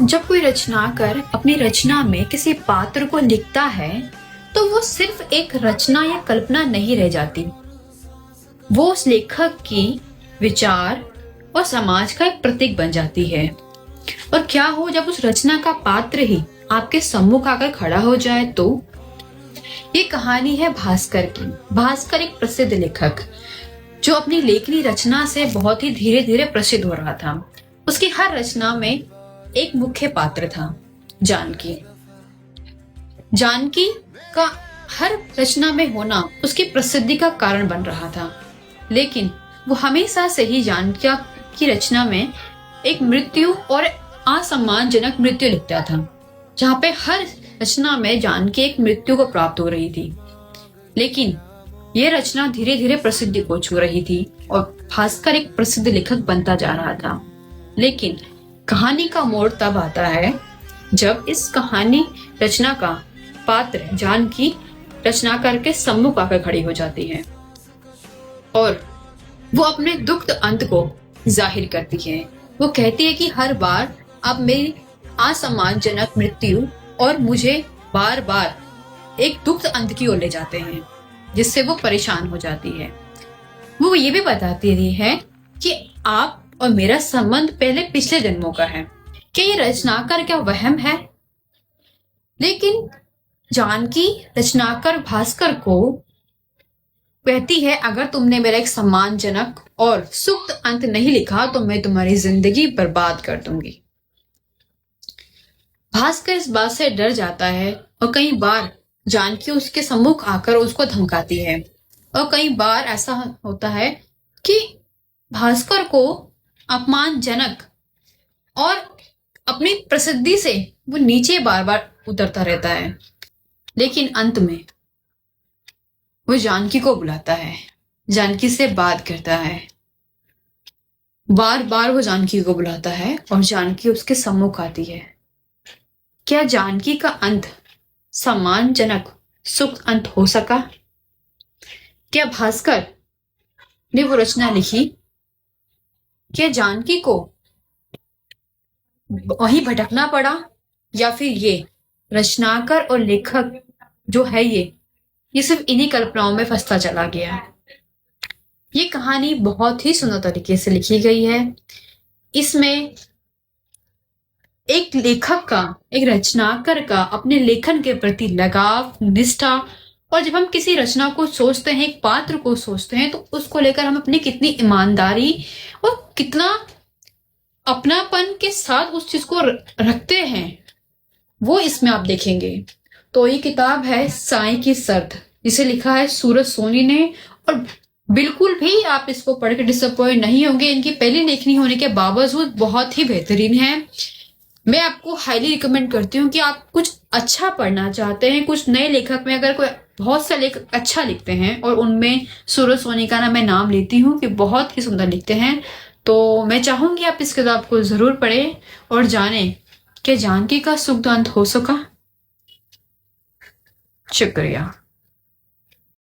जब कोई रचनाकार अपनी रचना में किसी पात्र को लिखता है तो वो सिर्फ एक रचना या कल्पना नहीं रह जाती। वो उस लेखक की विचार और समाज का एक प्रतीक बन जाती है। और क्या हो जब उस रचना का पात्र ही आपके सम्मुख आकर खड़ा हो जाए तो। ये कहानी है भास्कर की। भास्कर एक प्रसिद्ध लेखक जो अपनी लेखनी रचना से बहुत ही धीरे धीरे प्रसिद्ध हो रहा था। उसकी हर रचना में एक मुख्य पात्र था, जानकी। जानकी का हर रचना में होना उसकी प्रसिद्धि का कारण बन रहा था। लेकिन वो हमेशा से ही जानकी की रचना में एक मृत्यु और असम्मानजनक मृत्यु लिखता था, जहाँ पे हर रचना में जानकी एक मृत्यु को प्राप्त हो रही थी। लेकिन यह रचना धीरे धीरे प्रसिद्धि को छू रही थी और भास्कर एक प्रसिद्ध लेखक बनता जा रहा था। लेकिन कहानी का मोड़ तब आता है जब इस कहानी रचना का पात्र जानकी रचनाकार के सम्मुख आकर खड़ी हो जाती है और वो अपने दुखद अंत को जाहिर करती है। वो कहती है कि हर बार अब मेरी असम्मानजनक मृत्यु और मुझे बार बार एक दुखद अंत की ओर ले जाते हैं, जिससे वो परेशान हो जाती है। वो ये भी बताती रही है कि आप और मेरा संबंध पहले पिछले जन्मों का है। क्या ये रचनाकार क्या वहम है? लेकिन जानकी रचनाकार भास्कर को कहती है, अगर तुमने मेरा एक सम्मानजनक और सुखद अंत नहीं लिखा तो मैं तुम्हारी जिंदगी बर्बाद कर दूंगी। भास्कर इस बात से डर जाता है और कई बार जानकी उसके सम्मुख आकर उसको धमकाती है। और कई बार ऐसा होता है कि भास्कर को अपमानजनक और अपनी प्रसिद्धि से वो नीचे बार बार उतरता रहता है। लेकिन अंत में वो जानकी को बुलाता है, जानकी से बात करता है। बार बार वो जानकी को बुलाता है और जानकी उसके सम्मुख आती है। क्या जानकी का अंत सम्मानजनक सुख अंत हो सका? क्या भास्कर ने वो रचना लिखी? क्या जानकी को वहीं भटकना पड़ा या फिर ये रचनाकार और लेखक जो है ये सिर्फ इन्हीं कल्पनाओं में फंसता चला गया? ये कहानी बहुत ही सुंदर तरीके से लिखी गई है। इसमें एक लेखक का, एक रचनाकार का अपने लेखन के प्रति लगाव, निष्ठा, और जब हम किसी रचना को सोचते हैं, एक पात्र को सोचते हैं, तो उसको लेकर हम अपनी कितनी ईमानदारी और कितना अपनापन के साथ उस चीज को रखते हैं, वो इसमें आप देखेंगे। तो ये किताब है साईं की सर्द, जिसे लिखा है सूरज सोनी ने। और बिल्कुल भी आप इसको पढ़ के डिसअपॉइंट नहीं होंगे। इनकी पहली लेखनी होने के बावजूद बहुत ही बेहतरीन है। मैं आपको हाईली रिकमेंड करती हूँ कि आप कुछ अच्छा पढ़ना चाहते हैं, कुछ नए लेखक में अगर कोई बहुत से लेखक अच्छा लिखते हैं और उनमें सूरज सोनी का मैं नाम लेती हूँ कि बहुत ही सुंदर लिखते हैं, तो मैं चाहूंगी आप इस किताब को जरूर पढ़ें और जानें कि जानकी का सुखद अंत हो सका। शुक्रिया।